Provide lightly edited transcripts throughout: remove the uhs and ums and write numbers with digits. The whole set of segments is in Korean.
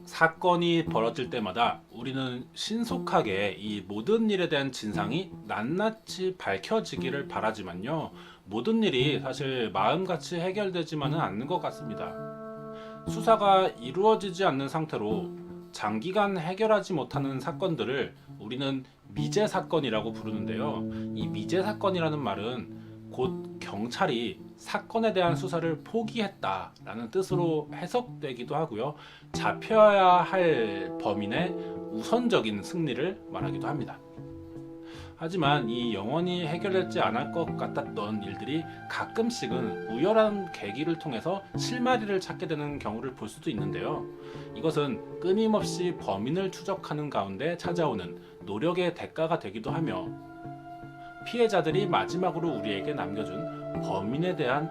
사건이 벌어질 때마다 우리는 신속하게 이 모든 일에 대한 진상이 낱낱이 밝혀지기를 바라지만요. 모든 일이 사실 마음같이 해결되지만은 않는 것 같습니다. 수사가 이루어지지 않는 상태로 장기간 해결하지 못하는 사건들을 우리는 미제 사건이라고 부르는데요. 이 미제 사건이라는 말은 곧 경찰이 사건에 대한 수사를 포기했다라는 뜻으로 해석되기도 하고요. 잡혀야 할 범인의 우선적인 승리를 말하기도 합니다. 하지만 이 영원히 해결되지 않을 것 같았던 일들이 가끔씩은 우연한 계기를 통해서 실마리를 찾게 되는 경우를 볼 수도 있는데요. 이것은 끊임없이 범인을 추적하는 가운데 찾아오는 노력의 대가가 되기도 하며 피해자들이 마지막으로 우리에게 남겨준 범인에 대한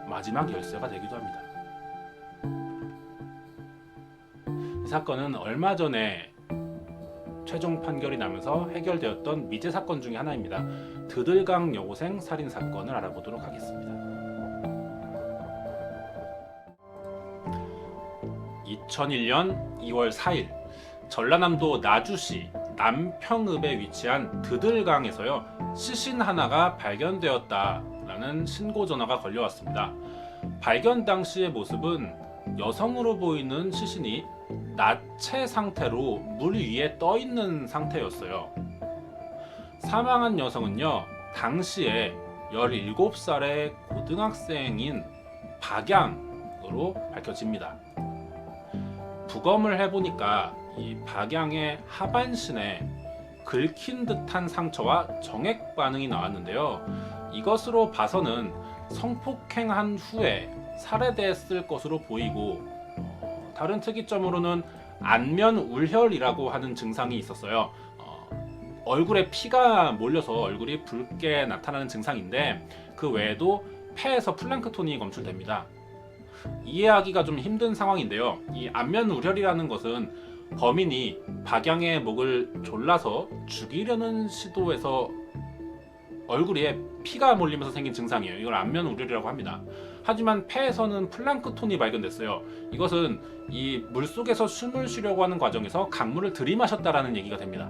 마지막 열쇠가 되기도 합니다. 이 사건은 얼마 전에 최종 판결이 나면서 해결되었던 미제 사건 중에 하나입니다. 드들강 여고생 살인 사건을 알아보도록 하겠습니다. 2001년 2월 4일 전라남도 나주시 남평읍에 위치한 드들강에서요 시신 하나가 발견되었다라는 신고 전화가 걸려왔습니다. 발견 당시의 모습은 여성으로 보이는 시신이 나체 상태로 물 위에 떠 있는 상태였어요. 사망한 여성은요 당시에 17살의 고등학생인 박양으로 밝혀집니다. 부검을 해보니까 이 박양의 하반신에 긁힌 듯한 상처와 정액 반응이 나왔는데요. 이것으로 봐서는 성폭행한 후에 살해됐을 것으로 보이고 다른 특이점으로는 안면 울혈이라고 하는 증상이 있었어요. 얼굴에 피가 몰려서 얼굴이 붉게 나타나는 증상인데 그 외에도 폐에서 플랑크톤이 검출됩니다. 이해하기가 좀 힘든 상황인데요. 이 안면 울혈이라는 것은 범인이 박양의 목을 졸라서 죽이려는 시도에서 얼굴에 피가 몰리면서 생긴 증상이에요. 이걸 안면 울혈이라고 합니다. 하지만 폐에서는 플랑크톤이 발견됐어요. 이것은 이 물속에서 숨을 쉬려고 하는 과정에서 강물을 들이마셨다라는 얘기가 됩니다.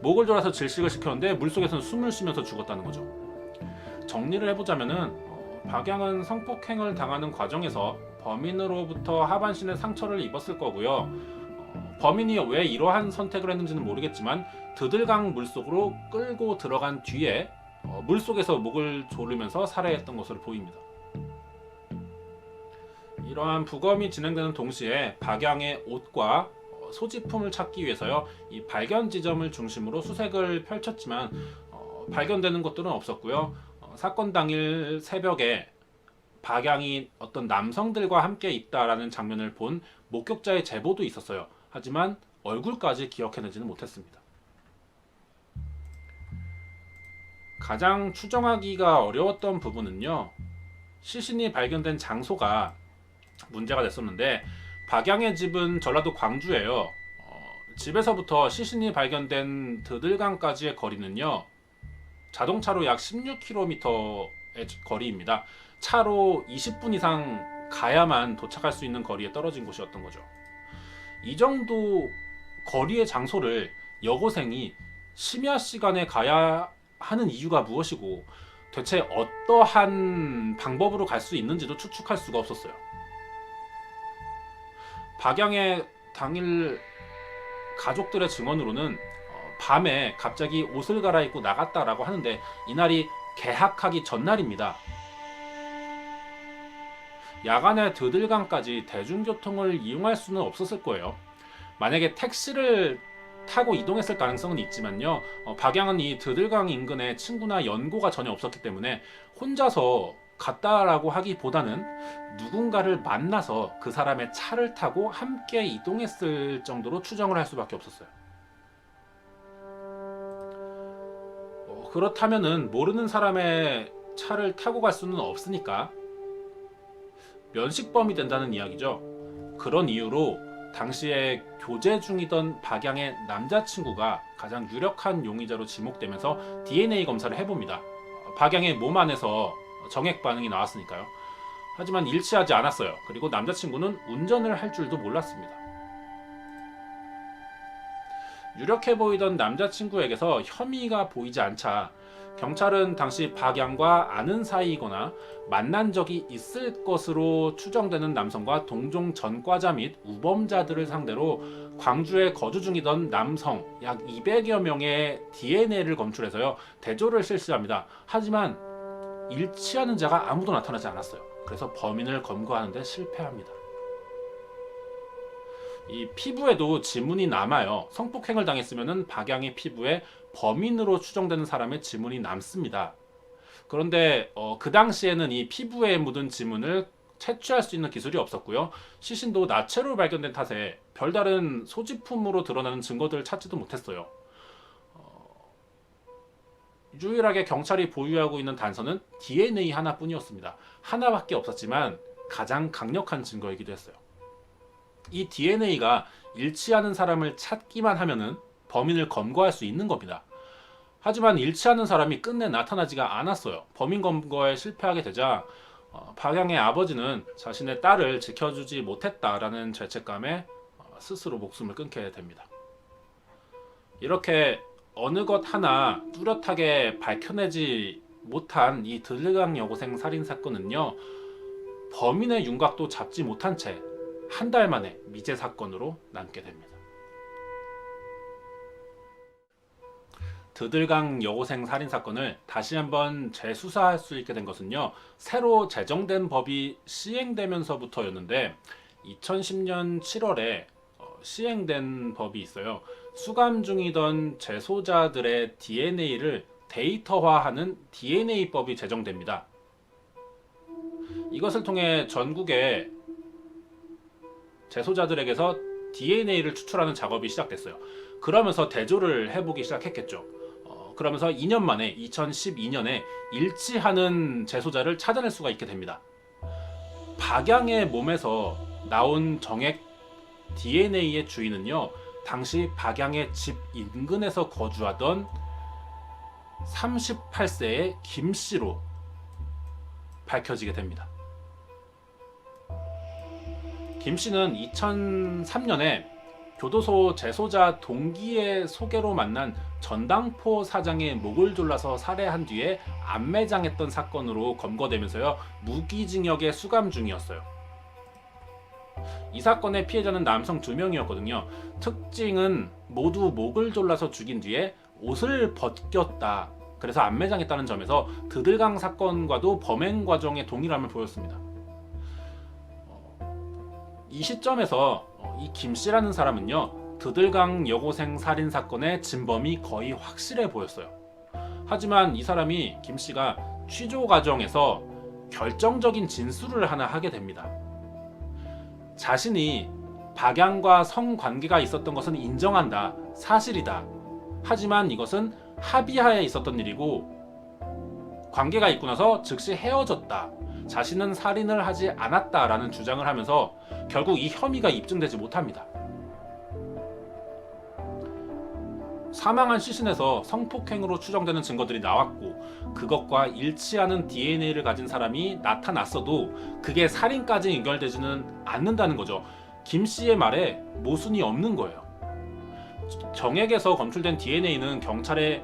목을 졸아서 질식을 시켰는데 물속에서는 숨을 쉬면서 죽었다는 거죠. 정리를 해보자면은 박양은 성폭행을 당하는 과정에서 범인으로부터 하반신에 상처를 입었을 거고요. 범인이 왜 이러한 선택을 했는지는 모르겠지만 드들강 물속으로 끌고 들어간 뒤에 물속에서 목을 조르면서 살해했던 것으로 보입니다. 이러한 부검이 진행되는 동시에 박양의 옷과 소지품을 찾기 위해서요 이 발견 지점을 중심으로 수색을 펼쳤지만 발견되는 것들은 없었고요. 사건 당일 새벽에 박양이 어떤 남성들과 함께 있다라는 장면을 본 목격자의 제보도 있었어요. 하지만 얼굴까지 기억해내지는 못했습니다. 가장 추정하기가 어려웠던 부분은요. 시신이 발견된 장소가 문제가 됐었는데 박양의 집은 전라도 광주예요. 집에서부터 시신이 발견된 드들강까지의 거리는요. 자동차로 약 16km의 거리입니다. 차로 20분 이상 가야만 도착할 수 있는 거리에 떨어진 곳이었던 거죠. 이 정도 거리의 장소를 여고생이 심야 시간에 가야 하는 이유가 무엇이고 대체 어떠한 방법으로 갈 수 있는지도 추측할 수가 없었어요. 박양의 당일 가족들의 증언으로는 밤에 갑자기 옷을 갈아입고 나갔다라고 하는데 이날이 개학하기 전날입니다. 야간에 드들강까지 대중교통을 이용할 수는 없었을 거예요. 만약에 택시를 타고 이동했을 가능성은 있지만요. 박양은 이 드들강 인근에 친구나 연고가 전혀 없었기 때문에 혼자서 갔다라고 하기보다는 누군가를 만나서 그 사람의 차를 타고 함께 이동했을 정도로 추정을 할 수밖에 없었어요. 그렇다면은 모르는 사람의 차를 타고 갈 수는 없으니까 면식범이 된다는 이야기죠. 그런 이유로 당시에 교제 중이던 박양의 남자친구가 가장 유력한 용의자로 지목되면서 DNA 검사를 해봅니다. 박양의 몸 안에서 정액 반응이 나왔으니까요. 하지만 일치하지 않았어요. 그리고 남자친구는 운전을 할 줄도 몰랐습니다. 유력해 보이던 남자친구에게서 혐의가 보이지 않자 경찰은 당시 박양과 아는 사이이거나 만난 적이 있을 것으로 추정되는 남성과 동종 전과자 및 우범자들을 상대로 광주에 거주 중이던 남성 약 200여 명의 DNA를 검출해서요 대조를 실시합니다. 하지만 일치하는 자가 아무도 나타나지 않았어요. 그래서 범인을 검거하는 데 실패합니다. 이 피부에도 지문이 남아요. 성폭행을 당했으면 박양의 피부에 범인으로 추정되는 사람의 지문이 남습니다. 그런데 그 당시에는 이 피부에 묻은 지문을 채취할 수 있는 기술이 없었고요. 시신도 나체로 발견된 탓에 별다른 소지품으로 드러나는 증거들을 찾지도 못했어요. 유일하게 경찰이 보유하고 있는 단서는 DNA 하나뿐이었습니다. 하나밖에 없었지만 가장 강력한 증거이기도 했어요. 이 DNA가 일치하는 사람을 찾기만 하면은 범인을 검거할 수 있는 겁니다. 하지만 일치하는 사람이 끝내 나타나지가 않았어요. 범인 검거에 실패하게 되자 박양의 아버지는 자신의 딸을 지켜주지 못했다라는 죄책감에 스스로 목숨을 끊게 됩니다. 이렇게 어느 것 하나 뚜렷하게 밝혀내지 못한 이 드르강 여고생 살인 사건은요, 범인의 윤곽도 잡지 못한 채 한 달 만에 미제 사건으로 남게 됩니다. 드들강 여고생 살인 사건을 다시 한번 재수사할 수 있게 된 것은요, 새로 제정된 법이 시행되면서부터였는데 2010년 7월에 시행된 법이 있어요. 수감 중이던 재소자들의 DNA를 데이터화하는 DNA법이 제정됩니다. 이것을 통해 전국의 재소자들에게서 DNA를 추출하는 작업이 시작됐어요. 그러면서 대조를 해보기 시작했겠죠. 그러면서 2년 만에 2012년에 일치하는 재소자를 찾아낼 수가 있게 됩니다. 박양의 몸에서 나온 정액 DNA의 주인은요, 당시 박양의 집 인근에서 거주하던 38세의 김씨로 밝혀지게 됩니다. 김씨는 2003년에 교도소 재소자 동기의 소개로 만난 전당포 사장의 목을 졸라서 살해한 뒤에 암매장했던 사건으로 검거되면서요, 무기징역에 수감 중이었어요. 이 사건의 피해자는 남성 2명이었거든요. 특징은 모두 목을 졸라서 죽인 뒤에 옷을 벗겼다. 그래서 암매장했다는 점에서 드들강 사건과도 범행 과정의 동일함을 보였습니다. 이 시점에서 이 김씨라는 사람은요, 드들강 여고생 살인 사건의 진범이 거의 확실해 보였어요. 하지만 이 사람이 김씨가 취조 과정에서 결정적인 진술을 하나 하게 됩니다. 자신이 박양과 성관계가 있었던 것은 인정한다. 사실이다. 하지만 이것은 합의하에 있었던 일이고 관계가 있고 나서 즉시 헤어졌다. 자신은 살인을 하지 않았다라는 주장을 하면서 결국 이 혐의가 입증되지 못합니다. 사망한 시신에서 성폭행으로 추정되는 증거들이 나왔고 그것과 일치하는 DNA를 가진 사람이 나타났어도 그게 살인까지 연결되지는 않는다는 거죠. 김 씨의 말에 모순이 없는 거예요. 정액에서 검출된 DNA는 경찰의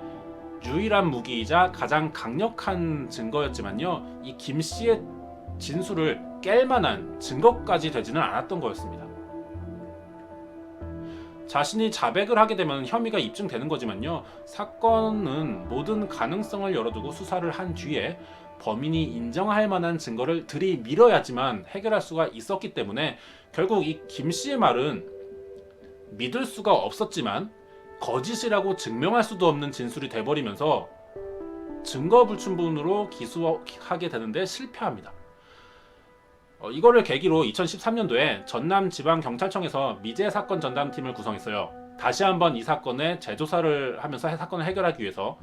유일한 무기이자 가장 강력한 증거였지만요, 이 김 씨의 진술을 깰 만한 증거까지 되지는 않았던 거였습니다. 자신이 자백을 하게 되면 혐의가 입증되는 거지만요, 사건은 모든 가능성을 열어두고 수사를 한 뒤에 범인이 인정할 만한 증거를 들이밀어야지만 해결할 수가 있었기 때문에 결국 이 김 씨의 말은 믿을 수가 없었지만 거짓이라고 증명할 수도 없는 진술이 돼버리면서 증거 불충분으로 기소하게 되는데 실패합니다. 이거를 계기로 2013년도에 전남지방경찰청에서 미제 사건 전담팀을 구성했어요. 다시 한번 이 사건의 재조사를 하면서 사건을 해결하기 위해서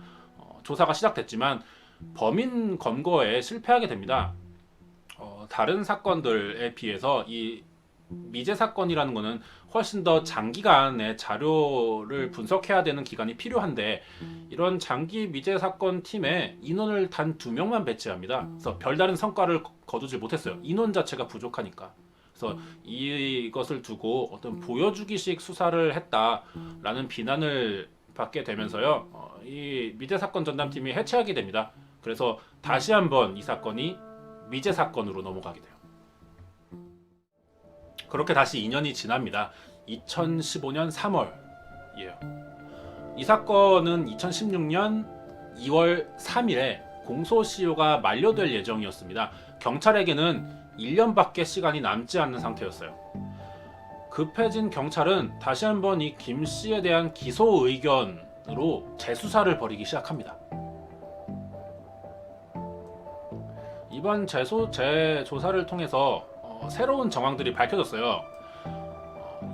조사가 시작됐지만 범인 검거에 실패하게 됩니다. 다른 사건들에 비해서 이 미제 사건이라는 거는 훨씬 더 장기간의 자료를 분석해야 되는 기간이 필요한데 이런 장기 미제 사건 팀에 인원을 단 2명만 배치합니다. 그래서 별다른 성과를 거두지 못했어요. 인원 자체가 부족하니까. 그래서 이것을 두고 어떤 보여주기식 수사를 했다라는 비난을 받게 되면서요. 이 미제 사건 전담팀이 해체하게 됩니다. 그래서 다시 한번 이 사건이 미제 사건으로 넘어가게 돼요. 그렇게 다시 2년이 지납니다. 2015년 3월이에요. 이 사건은 2016년 2월 3일에 공소시효가 만료될 예정이었습니다. 경찰에게는 1년밖에 시간이 남지 않는 상태였어요. 급해진 경찰은 다시 한번 이 김 씨에 대한 기소 의견으로 재수사를 벌이기 시작합니다. 이번 재조사를 통해서 새로운 정황들이 밝혀졌어요.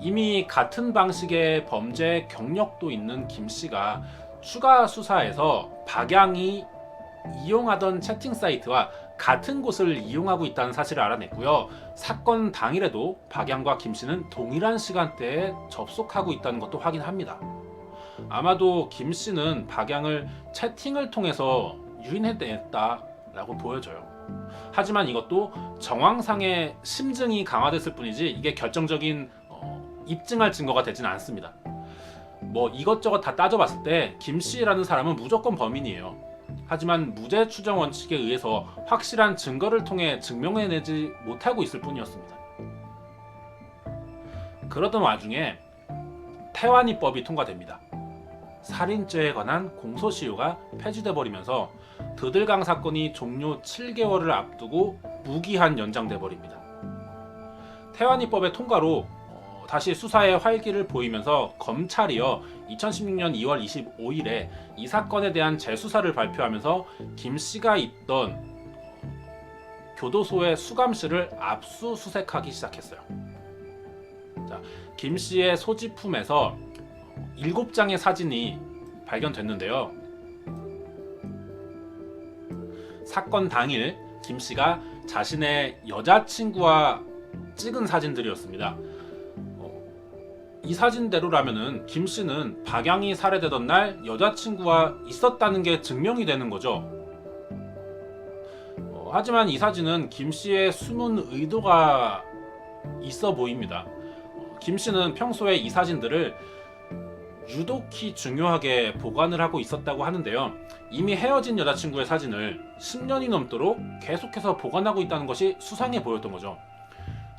이미 같은 방식의 범죄 경력도 있는 김 씨가 추가 수사에서 박양이 이용하던 채팅 사이트와 같은 곳을 이용하고 있다는 사실을 알아냈고요. 사건 당일에도 박양과 김 씨는 동일한 시간대에 접속하고 있다는 것도 확인합니다. 아마도 김 씨는 박양을 채팅을 통해서 유인해냈다라고 보여져요. 하지만 이것도 정황상의 심증이 강화됐을 뿐이지 이게 결정적인 입증할 증거가 되지는 않습니다. 뭐 이것저것 다 따져봤을 때 김 씨라는 사람은 무조건 범인이에요. 하지만 무죄 추정 원칙에 의해서 확실한 증거를 통해 증명해내지 못하고 있을 뿐이었습니다. 그러던 와중에 태완이법이 통과됩니다. 살인죄에 관한 공소시효가 폐지돼 버리면서 드들강 사건이 종료 7개월을 앞두고 무기한 연장돼 버립니다. 태완이법의 통과로 다시 수사에 활기를 보이면서 검찰이요 2016년 2월 25일에 이 사건에 대한 재수사를 발표하면서 김 씨가 있던 교도소의 수감실을 압수수색하기 시작했어요. 자, 김 씨의 소지품에서 7장의 사진이 발견됐는데요. 사건 당일 김 씨가 자신의 여자친구와 찍은 사진들이었습니다. 이 사진대로라면은 김 씨는 박양이 살해되던 날 여자친구와 있었다는 게 증명이 되는 거죠. 하지만 이 사진은 김 씨의 숨은 의도가 있어 보입니다. 김 씨는 평소에 이 사진들을 유독히 중요하게 보관을 하고 있었다고 하는데요. 이미 헤어진 여자친구의 사진을 10년이 넘도록 계속해서 보관하고 있다는 것이 수상해 보였던 거죠.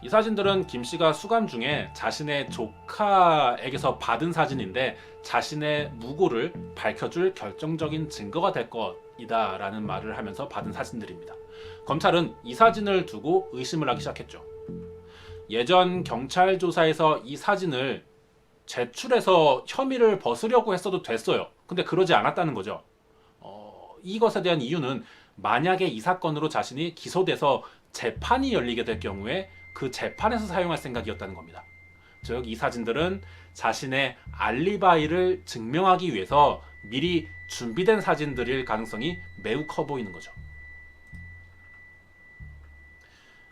이 사진들은 김 씨가 수감 중에 자신의 조카에게서 받은 사진인데 자신의 무고를 밝혀줄 결정적인 증거가 될 것이다 라는 말을 하면서 받은 사진들입니다. 검찰은 이 사진을 두고 의심을 하기 시작했죠. 예전 경찰 조사에서 이 사진을 제출해서 혐의를 벗으려고 했어도 됐어요. 근데 그러지 않았다는 거죠. 이것에 대한 이유는 만약에 이 사건으로 자신이 기소돼서 재판이 열리게 될 경우에 그 재판에서 사용할 생각이었다는 겁니다. 즉, 이 사진들은 자신의 알리바이를 증명하기 위해서 미리 준비된 사진들일 가능성이 매우 커 보이는 거죠.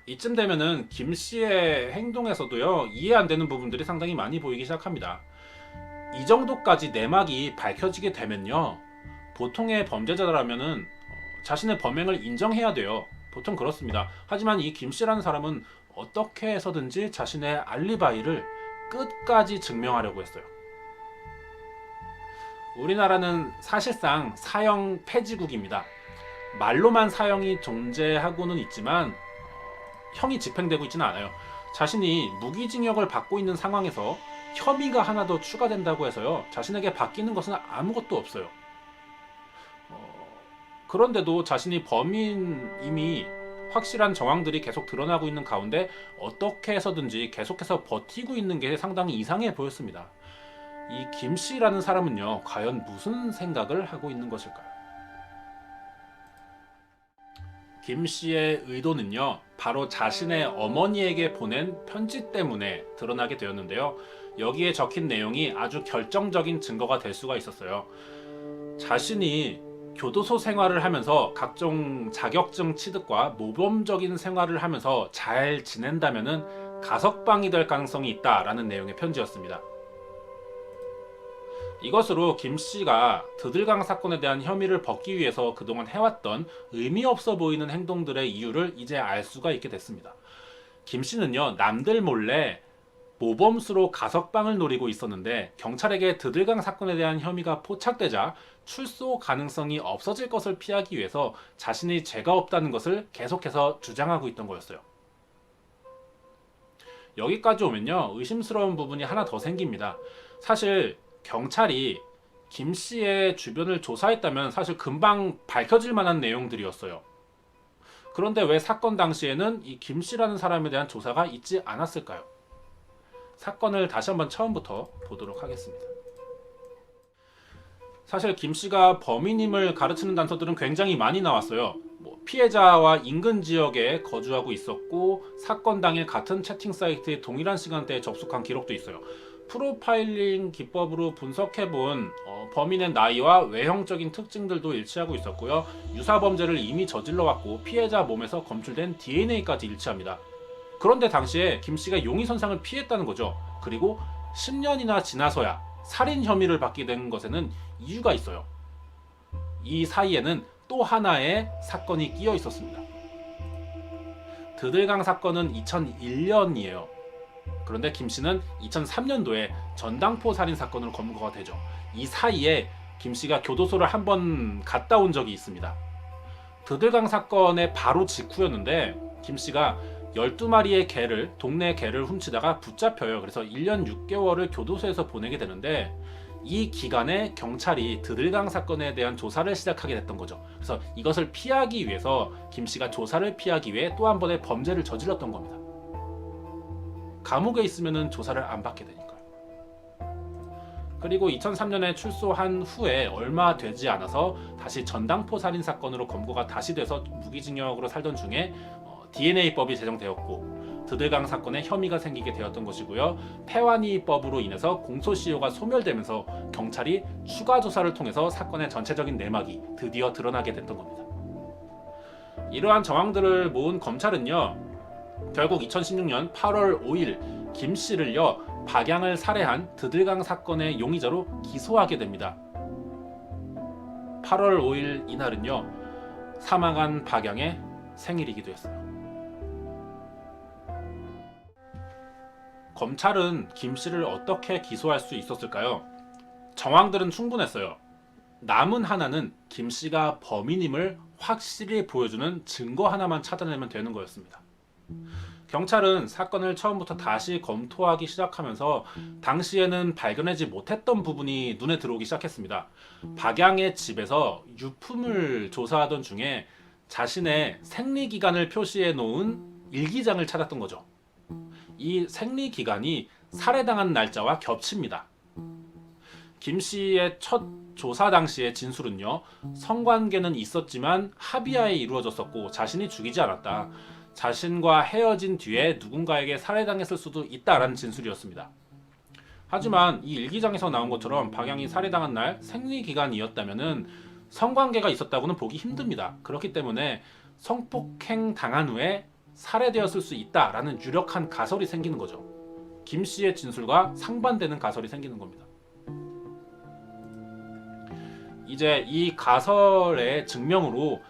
이쯤 되면은 김 씨의 행동에서도요, 이해 안 되는 부분들이 상당히 많이 보이기 시작합니다. 이 정도까지 내막이 밝혀지게 되면요, 보통의 범죄자라면은 자신의 범행을 인정해야 돼요. 보통 그렇습니다. 하지만 이 김 씨라는 사람은 어떻게 해서든지 자신의 알리바이를 끝까지 증명하려고 했어요. 우리나라는 사실상 사형 폐지국입니다. 말로만 사형이 존재하고는 있지만 형이 집행되고 있지는 않아요. 자신이 무기징역을 받고 있는 상황에서 혐의가 하나 더 추가된다고 해서요, 자신에게 바뀌는 것은 아무것도 없어요. 그런데도 자신이 범인임이 확실한 정황들이 계속 드러나고 있는 가운데 어떻게 해서든지 계속해서 버티고 있는 게 상당히 이상해 보였습니다. 이 김 씨라는 사람은요, 과연 무슨 생각을 하고 있는 것일까요? 김 씨의 의도는요, 바로 자신의 어머니에게 보낸 편지 때문에 드러나게 되었는데요. 여기에 적힌 내용이 아주 결정적인 증거가 될 수가 있었어요. 자신이 교도소 생활을 하면서 각종 자격증 취득과 모범적인 생활을 하면서 잘 지낸다면은 가석방이 될 가능성이 있다라는 내용의 편지였습니다. 이것으로 김 씨가 드들강 사건에 대한 혐의를 벗기 위해서 그동안 해왔던 의미 없어 보이는 행동들의 이유를 이제 알 수가 있게 됐습니다. 김 씨는요, 남들 몰래 모범수로 가석방을 노리고 있었는데 경찰에게 드들강 사건에 대한 혐의가 포착되자 출소 가능성이 없어질 것을 피하기 위해서 자신이 죄가 없다는 것을 계속해서 주장하고 있던 거였어요. 여기까지 오면요, 의심스러운 부분이 하나 더 생깁니다. 사실 경찰이 김 씨의 주변을 조사했다면 사실 금방 밝혀질 만한 내용들이었어요. 그런데 왜 사건 당시에는 이 김 씨라는 사람에 대한 조사가 있지 않았을까요? 사건을 다시 한번 처음부터 보도록 하겠습니다. 사실 김 씨가 범인임을 가르치는 단서들은 굉장히 많이 나왔어요. 피해자와 인근 지역에 거주하고 있었고 사건 당일 같은 채팅 사이트에 동일한 시간대에 접속한 기록도 있어요. 프로파일링 기법으로 분석해본 범인의 나이와 외형적인 특징들도 일치하고 있었고요. 유사 범죄를 이미 저질러왔고 피해자 몸에서 검출된 DNA까지 일치합니다. 그런데 당시에 김 씨가 용의선상을 피했다는 거죠. 그리고 10년이나 지나서야 살인 혐의를 받게 된 것에는 이유가 있어요. 이 사이에는 또 하나의 사건이 끼어 있었습니다. 드들강 사건은 2001년이에요. 그런데 김 씨는 2003년도에 전당포 살인 사건으로 검거가 되죠. 이 사이에 김 씨가 교도소를 한번 갔다 온 적이 있습니다. 드들강 사건의 바로 직후였는데 김 씨가 12마리의 개를, 동네 개를 훔치다가 붙잡혀요. 그래서 1년 6개월을 교도소에서 보내게 되는데 이 기간에 경찰이 드들강 사건에 대한 조사를 시작하게 됐던 거죠. 그래서 이것을 피하기 위해서 김 씨가 조사를 피하기 위해 또 한 번의 범죄를 저질렀던 겁니다. 감옥에 있으면 조사를 안 받게 되니까요. 그리고 2003년에 출소한 후에 얼마 되지 않아서 다시 전당포 살인 사건으로 검거가 다시 돼서 무기징역으로 살던 중에 DNA법이 제정되었고 드들강 사건에 혐의가 생기게 되었던 것이고요. 태완이법으로 인해서 공소시효가 소멸되면서 경찰이 추가 조사를 통해서 사건의 전체적인 내막이 드디어 드러나게 됐던 겁니다. 이러한 정황들을 모은 검찰은요, 결국 2016년 8월 5일 김 씨를요, 박양을 살해한 드들강 사건의 용의자로 기소하게 됩니다. 8월 5일 이날은요, 사망한 박양의 생일이기도 했어요. 검찰은 김 씨를 어떻게 기소할 수 있었을까요? 정황들은 충분했어요. 남은 하나는 김 씨가 범인임을 확실히 보여주는 증거 하나만 찾아내면 되는 거였습니다. 경찰은 사건을 처음부터 다시 검토하기 시작하면서 당시에는 발견하지 못했던 부분이 눈에 들어오기 시작했습니다. 박양의 집에서 유품을 조사하던 중에 자신의 생리기간을 표시해 놓은 일기장을 찾았던 거죠. 이 생리기간이 살해당한 날짜와 겹칩니다. 김 씨의 첫 조사 당시의 진술은요, 성관계는 있었지만 합의하에 이루어졌었고 자신이 죽이지 않았다. 자신과 헤어진 뒤에 누군가에게 살해당했을 수도 있다라는 진술이었습니다. 하지만 이 일기장에서 나온 것처럼 박양이 살해당한 날 생리기간이었다면은 성관계가 있었다고는 보기 힘듭니다. 그렇기 때문에 성폭행 당한 후에 살해되었을 수 있다라는 유력한 가설이 생기는 거죠. 김 씨의 진술과 상반되는 가설이 생기는 겁니다. 이제 이 가설의 증명으로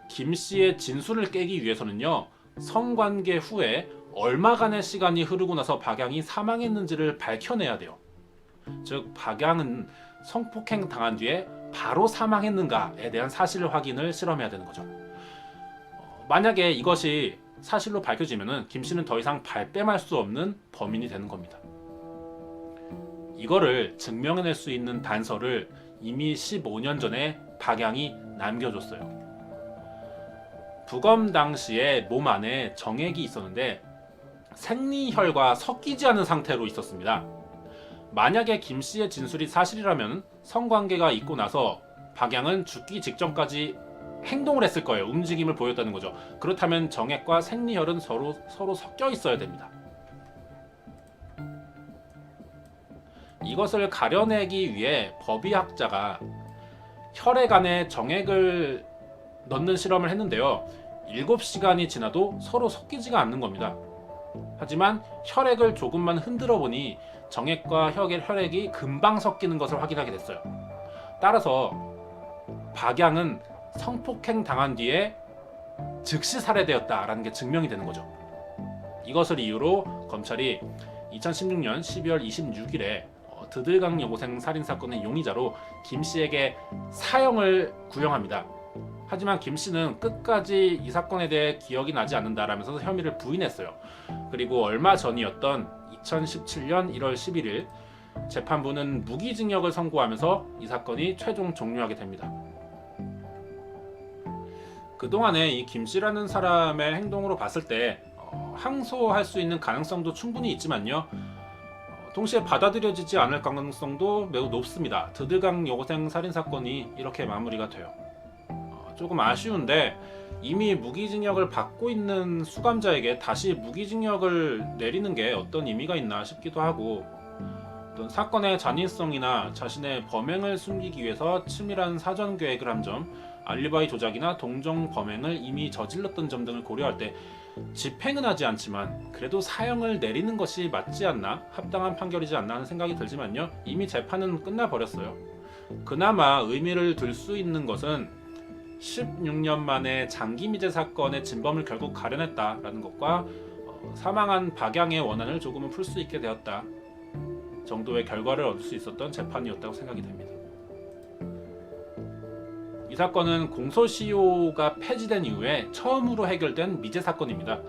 김 씨의 진술을 깨기 위해서는요, 성관계 후에 얼마간의 시간이 흐르고 나서 박양이 사망했는지를 밝혀내야 돼요. 즉 박양은 성폭행 당한 뒤에 바로 사망했는가에 대한 사실 확인을 실험해야 되는 거죠. 만약에 이것이 사실로 밝혀지면은 김 씨는 더 이상 발뺌할 수 없는 범인이 되는 겁니다. 이거를 증명해낼 수 있는 단서를 이미 15년 전에 박양이 남겨줬어요. 부검 당시에 몸 안에 정액이 있었는데 생리혈과 섞이지 않은 상태로 있었습니다. 만약에 김 씨의 진술이 사실이라면 성관계가 있고 나서 박양은 죽기 직전까지 행동을 했을 거예요. 움직임을 보였다는 거죠. 그렇다면 정액과 생리혈은 서로 섞여 있어야 됩니다. 이것을 가려내기 위해 법의학자가 혈액 안에 정액을 넣는 실험을 했는데요. 7시간이 지나도 서로 섞이지가 않는 겁니다. 하지만 혈액을 조금만 흔들어 보니 정액과 혈액이 금방 섞이는 것을 확인하게 됐어요. 따라서 박양은 성폭행 당한 뒤에 즉시 살해되었다라는 게 증명이 되는 거죠. 이것을 이유로 검찰이 2016년 12월 26일에 드들강 여고생 살인사건의 용의자로 김 씨에게 사형을 구형합니다. 하지만 김 씨는 끝까지 이 사건에 대해 기억이 나지 않는다라면서 혐의를 부인했어요. 그리고 얼마 전이었던 2017년 1월 11일 재판부는 무기징역을 선고하면서 이 사건이 최종 종료하게 됩니다. 그동안에 이 김 씨라는 사람의 행동으로 봤을 때 항소할 수 있는 가능성도 충분히 있지만요. 동시에 받아들여지지 않을 가능성도 매우 높습니다. 드들강 여고생 살인사건이 이렇게 마무리가 돼요. 조금 아쉬운데 이미 무기징역을 받고 있는 수감자에게 다시 무기징역을 내리는 게 어떤 의미가 있나 싶기도 하고, 어떤 사건의 잔인성이나 자신의 범행을 숨기기 위해서 치밀한 사전 계획을 한 점, 알리바이 조작이나 동종 범행을 이미 저질렀던 점 등을 고려할 때 집행은 하지 않지만 그래도 사형을 내리는 것이 맞지 않나, 합당한 판결이지 않나 하는 생각이 들지만요. 이미 재판은 끝나버렸어요. 그나마 의미를 둘 수 있는 것은 16년 만에 장기미제 사건의 진범을 결국 가려냈다라는 것과 사망한 박양의 원한을 조금은 풀 수 있게 되었다 정도의 결과를 얻을 수 있었던 재판이었다고 생각이 됩니다. 이 사건은 공소시효가 폐지된 이후에 처음으로 해결된 미제 사건입니다.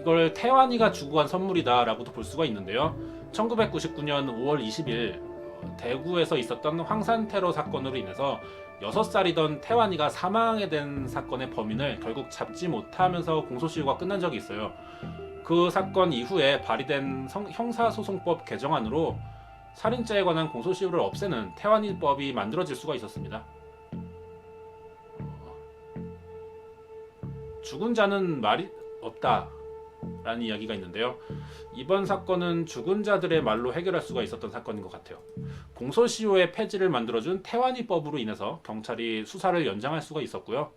이걸 태완이가 주고 간 선물이다 라고도 볼 수가 있는데요. 1999년 5월 20일 대구에서 있었던 황산 테러 사건으로 인해서 6살이던 태완이가 사망하게 된 사건의 범인을 결국 잡지 못하면서 공소시효가 끝난 적이 있어요. 그 사건 이후에 발의된 형사소송법 개정안으로 살인죄에 관한 공소시효를 없애는 태완이법이 만들어질 수가 있었습니다. 죽은 자는 말이 없다 라는 이야기가 있는데요. 이번 사건은 죽은 자들의 말로 해결할 수가 있었던 사건인 것 같아요. 공소시효의 폐지를 만들어준 태완이법으로 인해서 경찰이 수사를 연장할 수가 있었고요.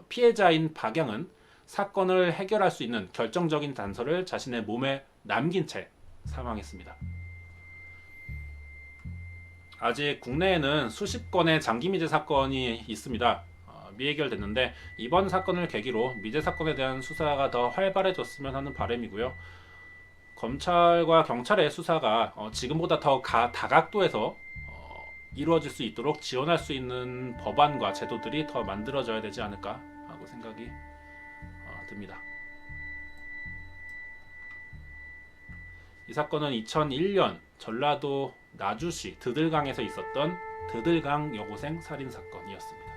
피해자인 박양은 사건을 해결할 수 있는 결정적인 단서를 자신의 몸에 남긴 채 사망했습니다. 아직 국내에는 수십 건의 장기미제 사건이 있습니다. 미해결됐는데 이번 사건을 계기로 미제 사건에 대한 수사가 더 활발해졌으면 하는 바람이고요. 검찰과 경찰의 수사가 지금보다 더 다각도에서 이루어질 수 있도록 지원할 수 있는 법안과 제도들이 더 만들어져야 되지 않을까 하고 생각이 듭니다. 이 사건은 2001년 전라도 나주시 드들강에서 있었던 드들강 여고생 살인 사건이었습니다.